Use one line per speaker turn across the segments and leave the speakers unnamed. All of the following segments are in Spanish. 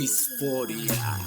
Disforia.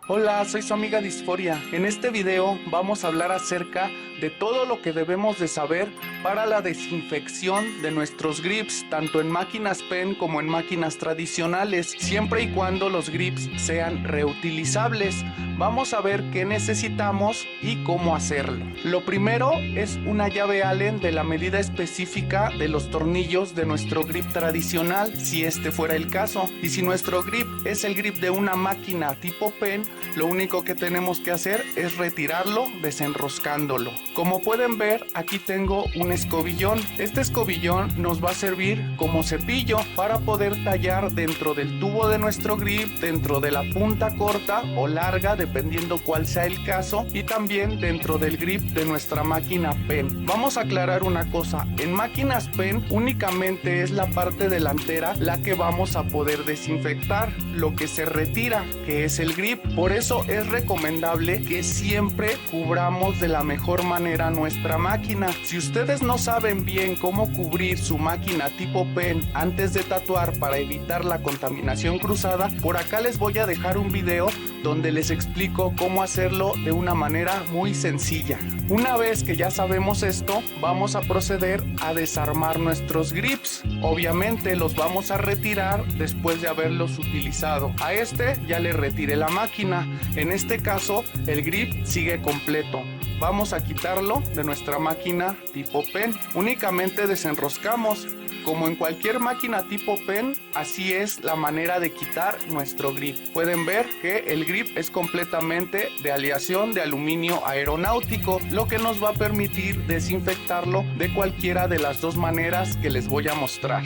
Hola, soy su amiga Disforia. En este video vamos a hablar acerca de todo lo que debemos de saber para la desinfección de nuestros grips, tanto en máquinas pen como en máquinas tradicionales, siempre y cuando los grips sean reutilizables. Vamos a ver qué necesitamos y cómo hacerlo. Lo primero es una llave Allen de la medida específica de los tornillos de nuestro grip tradicional, si este fuera el caso. Y si nuestro grip es el grip de una máquina tipo pen, lo único que tenemos que hacer es retirarlo desenroscándolo. Como pueden ver, aquí tengo un escobillón. Este escobillón nos va a servir como cepillo para poder tallar dentro del tubo de nuestro grip, dentro de la punta corta o larga, dependiendo cuál sea el caso, y también dentro del grip de nuestra máquina pen. Vamos a aclarar una cosa: en máquinas pen únicamente es la parte delantera la que vamos a poder desinfectar, lo que se retira, que es el grip. Por eso es recomendable que siempre cubramos de la mejor manera nuestra máquina. Si ustedes no saben bien cómo cubrir su máquina tipo pen antes de tatuar para evitar la contaminación cruzada, por acá les voy a dejar un video donde les explico cómo hacerlo de una manera muy sencilla. Una vez que ya sabemos esto, vamos a proceder a desarmar nuestros grips. Obviamente los vamos a retirar después de haberlos utilizado. A este ya le retiré la máquina. En este caso, el grip sigue completo. Vamos a quitarlo de nuestra máquina tipo pen. Únicamente desenroscamos. Como en cualquier máquina tipo pen, así es la manera de quitar nuestro grip. Pueden ver que el grip es completamente de aleación de aluminio aeronáutico, lo que nos va a permitir desinfectarlo de cualquiera de las dos maneras que les voy a mostrar.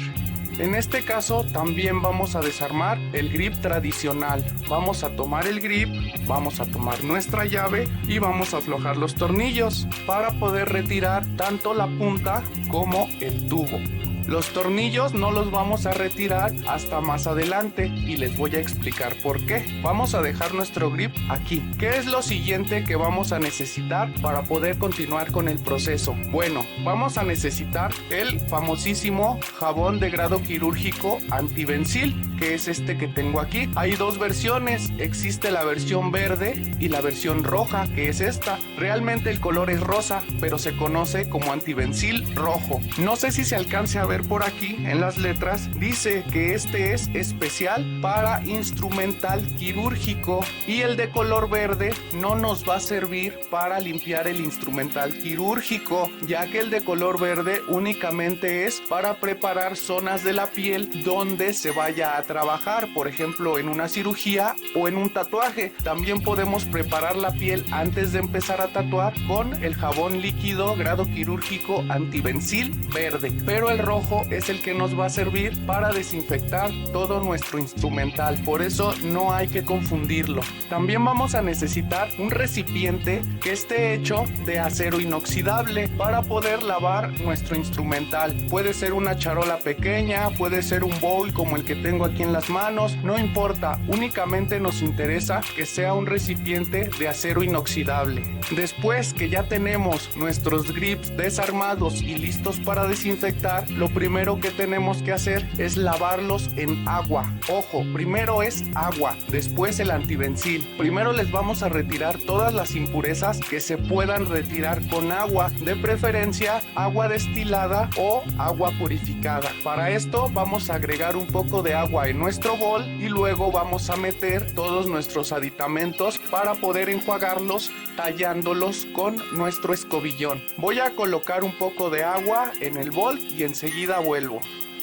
En este caso también vamos a desarmar el grip tradicional. Vamos a tomar el grip, vamos a tomar nuestra llave y vamos a aflojar los tornillos para poder retirar tanto la punta como el tubo. Los tornillos no los vamos a retirar hasta más adelante y les voy a explicar por qué. Vamos a dejar nuestro grip aquí. ¿Qué es lo siguiente que vamos a necesitar para poder continuar con el proceso? Bueno, vamos a necesitar el famosísimo jabón de grado quirúrgico antivencil, que es este que tengo aquí. Hay dos versiones, existe la versión verde y la versión roja, que es esta. Realmente el color es rosa, pero se conoce como antivencil rojo. No sé si se alcance a ver por aquí en las letras, dice que este es especial para instrumental quirúrgico y el de color verde no nos va a servir para limpiar el instrumental quirúrgico, ya que el de color verde únicamente es para preparar zonas de la piel donde se vaya a trabajar, por ejemplo en una cirugía o en un tatuaje. También podemos preparar la piel antes de empezar a tatuar con el jabón líquido grado quirúrgico antivencil verde, pero el rojo es el que nos va a servir para desinfectar todo nuestro instrumental. Por eso no hay que confundirlo. También vamos a necesitar un recipiente que esté hecho de acero inoxidable para poder lavar nuestro instrumental. Puede ser una charola pequeña, puede ser un bowl como el que tengo aquí en las manos, no importa, únicamente nos interesa que sea un recipiente de acero inoxidable. Después que ya tenemos nuestros grips desarmados y listos para desinfectar, lo primero que tenemos que hacer es lavarlos en agua. Ojo, primero es agua, después el antivencil. Primero les vamos a retirar todas las impurezas que se puedan retirar con agua, de preferencia agua destilada o agua purificada. Para esto vamos a agregar un poco de agua en nuestro bol y luego vamos a meter todos nuestros aditamentos para poder enjuagarlos tallándolos con nuestro escobillón. Voy a colocar un poco de agua en el bol y enseguida vuelvo.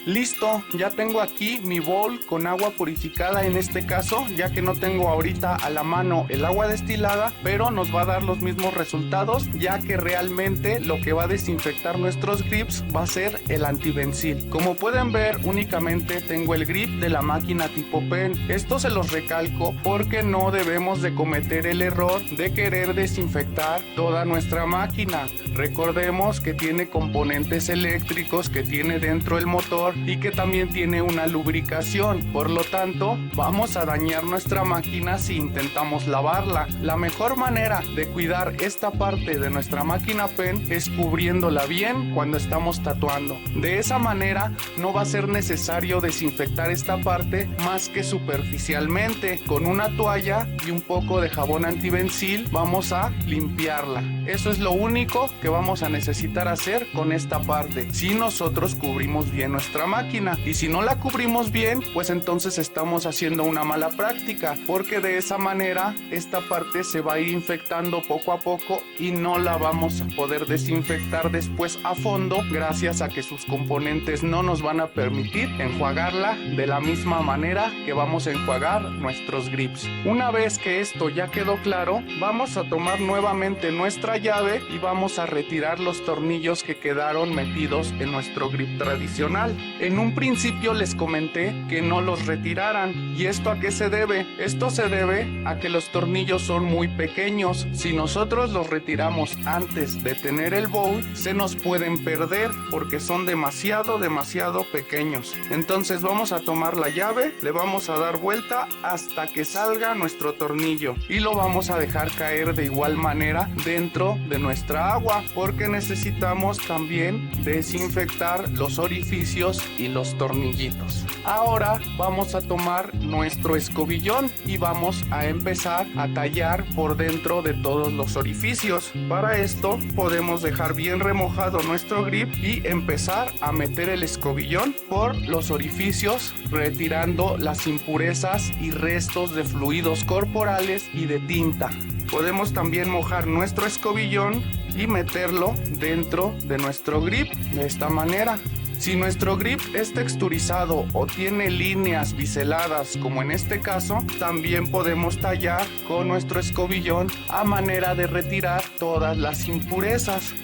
Listo, ya tengo aquí mi bowl con agua purificada en este caso, ya que no tengo ahorita a la mano el agua destilada, pero nos va a dar los mismos resultados, ya que realmente lo que va a desinfectar nuestros grips va a ser el antivencil. Como pueden ver, únicamente tengo el grip de la máquina tipo pen. Esto se los recalco porque no debemos de cometer el error de querer desinfectar toda nuestra máquina. Recordemos que tiene componentes eléctricos, que tiene dentro el motor y que también tiene una lubricación. Por lo tanto, vamos a dañar nuestra máquina si intentamos lavarla. La mejor manera de cuidar esta parte de nuestra máquina pen es cubriéndola bien cuando estamos tatuando. De esa manera no va a ser necesario desinfectar esta parte más que superficialmente. Con una toalla y un poco de jabón antivencil vamos a limpiarla. Eso es lo único que vamos a necesitar hacer con esta parte, si nosotros cubrimos bien nuestra máquina. Y si no la cubrimos bien, pues entonces estamos haciendo una mala práctica, porque de esa manera esta parte se va a ir infectando poco a poco y no la vamos a poder desinfectar después a fondo, gracias a que sus componentes no nos van a permitir enjuagarla de la misma manera que vamos a enjuagar nuestros grips. Una vez que esto ya quedó claro, vamos a tomar nuevamente nuestra llave y vamos a retirar los tornillos que quedaron metidos en nuestro grip tradicional. En un principio les comenté que no los retiraran. ¿Y esto a qué se debe? Esto se debe a que los tornillos son muy pequeños. Si nosotros los retiramos antes de tener el bowl, se nos pueden perder porque son demasiado pequeños. Entonces vamos a tomar la llave, le vamos a dar vuelta hasta que salga nuestro tornillo y lo vamos a dejar caer de igual manera dentro de nuestra agua, porque necesitamos también desinfectar los orificios y los tornillitos. Ahora vamos a tomar nuestro escobillón y vamos a empezar a tallar por dentro de todos los orificios. Para esto podemos dejar bien remojado nuestro grip y empezar a meter el escobillón por los orificios, retirando las impurezas y restos de fluidos corporales y de tinta. Podemos también mojar nuestro escobillón y meterlo dentro de nuestro grip de esta manera. Si nuestro grip es texturizado o tiene líneas biseladas, como en este caso, también podemos tallar con nuestro escobillón a manera de retirar todas las impurezas.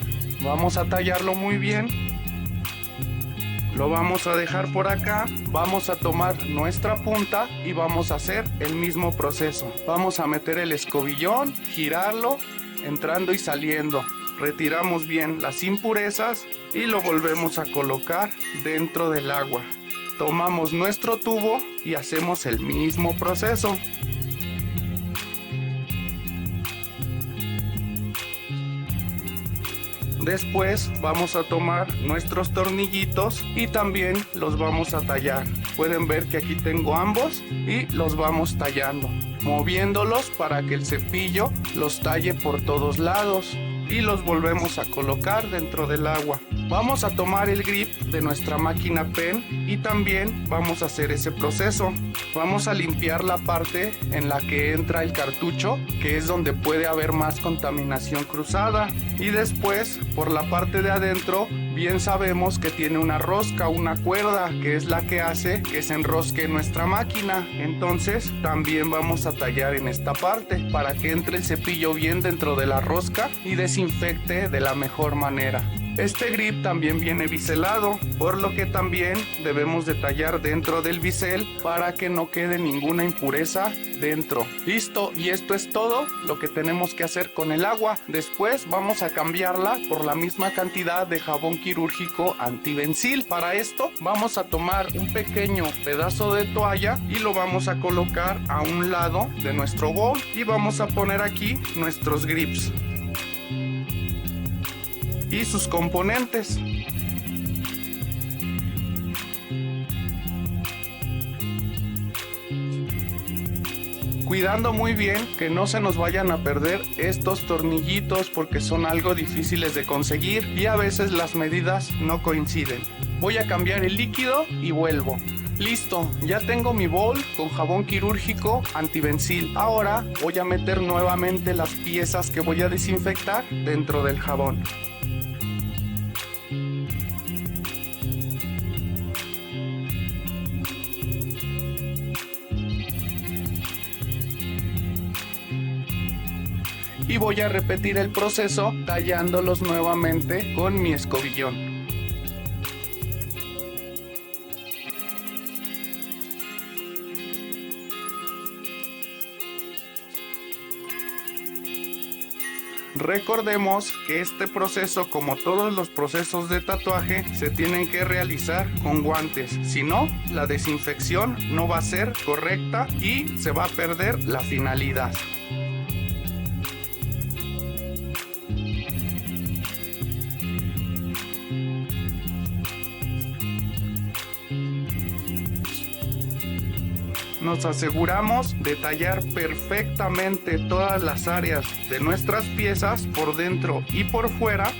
Vamos a tallarlo muy bien. Lo vamos a dejar por acá, vamos a tomar nuestra punta y vamos a hacer el mismo proceso. Vamos a meter el escobillón, girarlo, entrando y saliendo. Retiramos bien las impurezas y lo volvemos a colocar dentro del agua. Tomamos nuestro tubo y hacemos el mismo proceso. Después vamos a tomar nuestros tornillitos y también los vamos a tallar. Pueden ver que aquí tengo ambos y los vamos tallando, moviéndolos para que el cepillo los talle por todos lados. Y los volvemos a colocar dentro del agua. Vamos a tomar el grip de nuestra máquina pen y también vamos a hacer ese proceso. Vamos a limpiar la parte en la que entra el cartucho, que es donde puede haber más contaminación cruzada. Y después, por la parte de adentro, bien sabemos que tiene una rosca, una cuerda, que es la que hace que se enrosque nuestra máquina. Entonces, también vamos a tallar en esta parte para que entre el cepillo bien dentro de la rosca y desinfecte de la mejor manera. Este grip también viene biselado, por lo que también debemos de tallar dentro del bisel para que no quede ninguna impureza dentro. Listo, y esto es todo lo que tenemos que hacer con el agua. Después vamos a cambiarla por la misma cantidad de jabón quirúrgico antivencil. Para esto vamos a tomar un pequeño pedazo de toalla y lo vamos a colocar a un lado de nuestro bowl y vamos a poner aquí nuestros grips y sus componentes. Cuidando muy bien que no se nos vayan a perder estos tornillitos porque son algo difíciles de conseguir y a veces las medidas no coinciden. Voy a cambiar el líquido y vuelvo. Listo, ya tengo mi bowl con jabón quirúrgico antivencil. Ahora voy a meter nuevamente las piezas que voy a desinfectar dentro del jabón. Y voy a repetir el proceso tallándolos nuevamente con mi escobillón. Recordemos que este proceso, como todos los procesos de tatuaje, se tienen que realizar con guantes. Si no, la desinfección no va a ser correcta y se va a perder la finalidad. Nos aseguramos de tallar perfectamente todas las áreas de nuestras piezas por dentro y por fuera.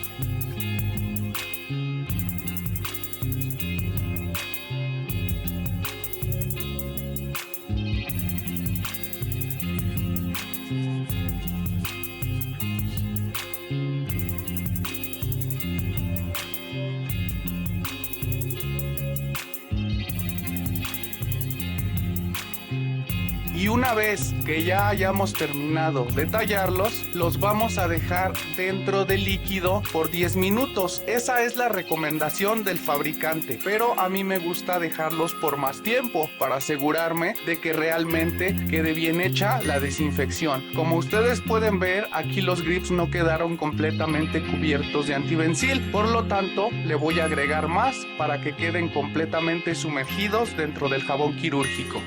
Y una vez que ya hayamos terminado de tallarlos, los vamos a dejar dentro del líquido por 10 minutos. Esa es la recomendación del fabricante, pero a mí me gusta dejarlos por más tiempo para asegurarme de que realmente quede bien hecha la desinfección. Como ustedes pueden ver, aquí los grips no quedaron completamente cubiertos de antibencil, por lo tanto le voy a agregar más para que queden completamente sumergidos dentro del jabón quirúrgico.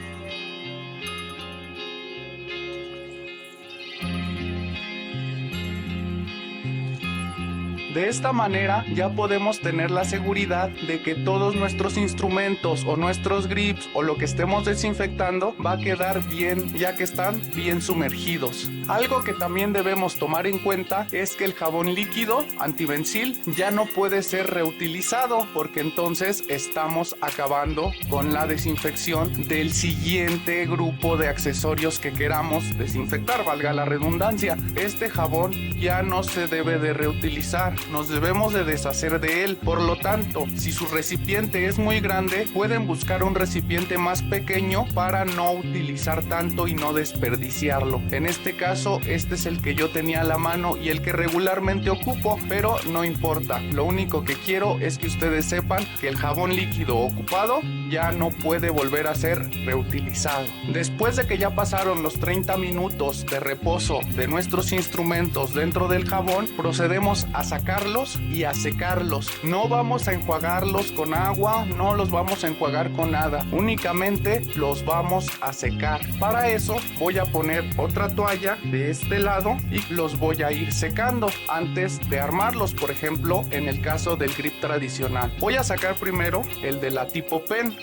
De esta manera ya podemos tener la seguridad de que todos nuestros instrumentos o nuestros grips o lo que estemos desinfectando va a quedar bien, ya que están bien sumergidos. Algo que también debemos tomar en cuenta es que el jabón líquido antibencil ya no puede ser reutilizado, porque entonces estamos acabando con la desinfección del siguiente grupo de accesorios que queramos desinfectar, valga la redundancia. Este jabón ya no se debe de reutilizar, nos debemos de deshacer de él. Por lo tanto, si su recipiente es muy grande, pueden buscar un recipiente más pequeño para no utilizar tanto y no desperdiciarlo. En este caso, este es el que yo tenía a la mano y el que regularmente ocupo, pero no importa. Lo único que quiero es que ustedes sepan que el jabón líquido ocupado ya no puede volver a ser reutilizado. Después de que ya pasaron los 30 minutos de reposo de nuestros instrumentos dentro del jabón, procedemos a sacarlos y a secarlos. No vamos a enjuagarlos con agua, no los vamos a enjuagar con nada, únicamente los vamos a secar. Para eso voy a poner otra toalla de este lado y los voy a ir secando antes de armarlos. Por ejemplo, en el caso del grip tradicional, voy a sacar primero el de la tipo pen.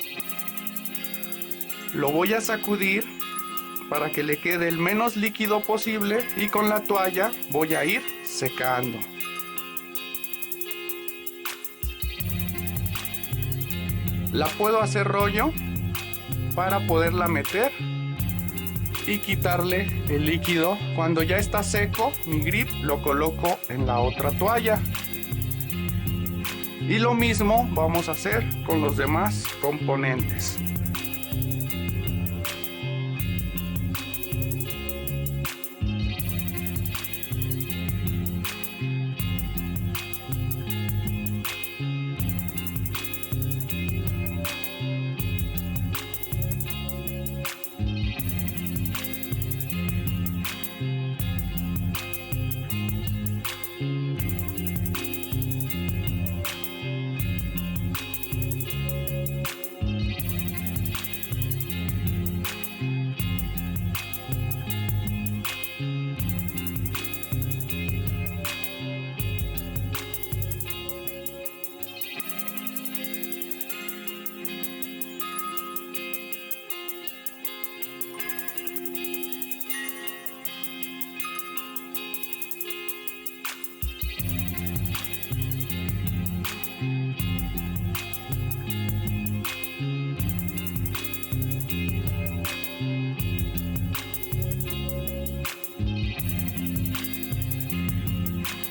Lo voy a sacudir para que le quede el menos líquido posible y con la toalla voy a ir secando. La puedo hacer rollo para poderla meter y quitarle el líquido. Cuando ya está seco, mi grip lo coloco en la otra toalla. Y lo mismo vamos a hacer con los demás componentes.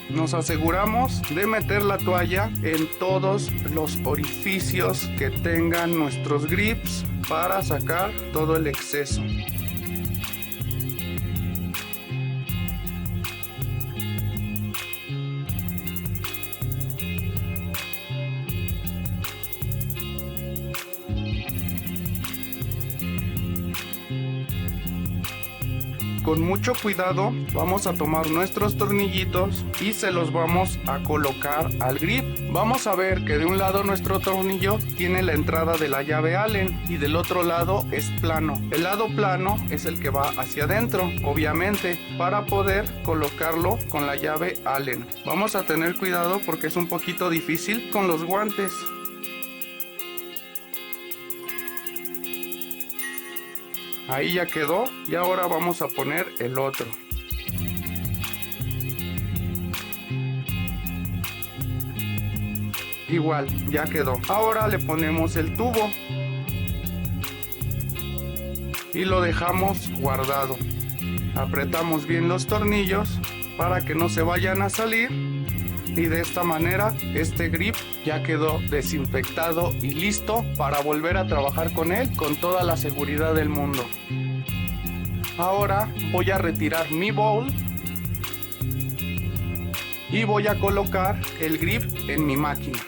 Nos aseguramos de meter la toalla en todos los orificios que tengan nuestros grips para sacar todo el exceso. con mucho cuidado vamos a tomar nuestros tornillitos y se los vamos a colocar al grip. Vamos a ver que de un lado nuestro tornillo tiene la entrada de la llave Allen y del otro lado es plano. El lado plano es el que va hacia adentro, obviamente, para poder colocarlo con la llave Allen. Vamos a tener cuidado porque es un poquito difícil con los guantes. Ahí ya quedó y ahora vamos a poner el otro. Igual, ya quedó. Ahora le ponemos el tubo y lo dejamos guardado. Apretamos bien los tornillos para que no se vayan a salir y de esta manera este grip ya quedó desinfectado y listo para volver a trabajar con él con toda la seguridad del mundo. Ahora voy a retirar mi bowl y voy a colocar el grip en mi máquina.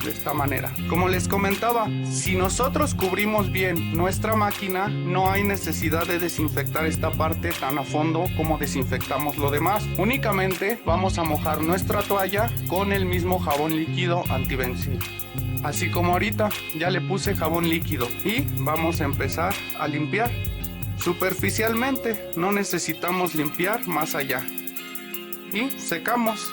De esta manera. Como les comentaba, si nosotros cubrimos bien nuestra máquina, no hay necesidad de desinfectar esta parte tan a fondo como desinfectamos lo demás. Únicamente vamos a mojar nuestra toalla con el mismo jabón líquido antivencido. Así como ahorita ya le puse jabón líquido y vamos a empezar a limpiar superficialmente. No necesitamos limpiar más allá. Y secamos.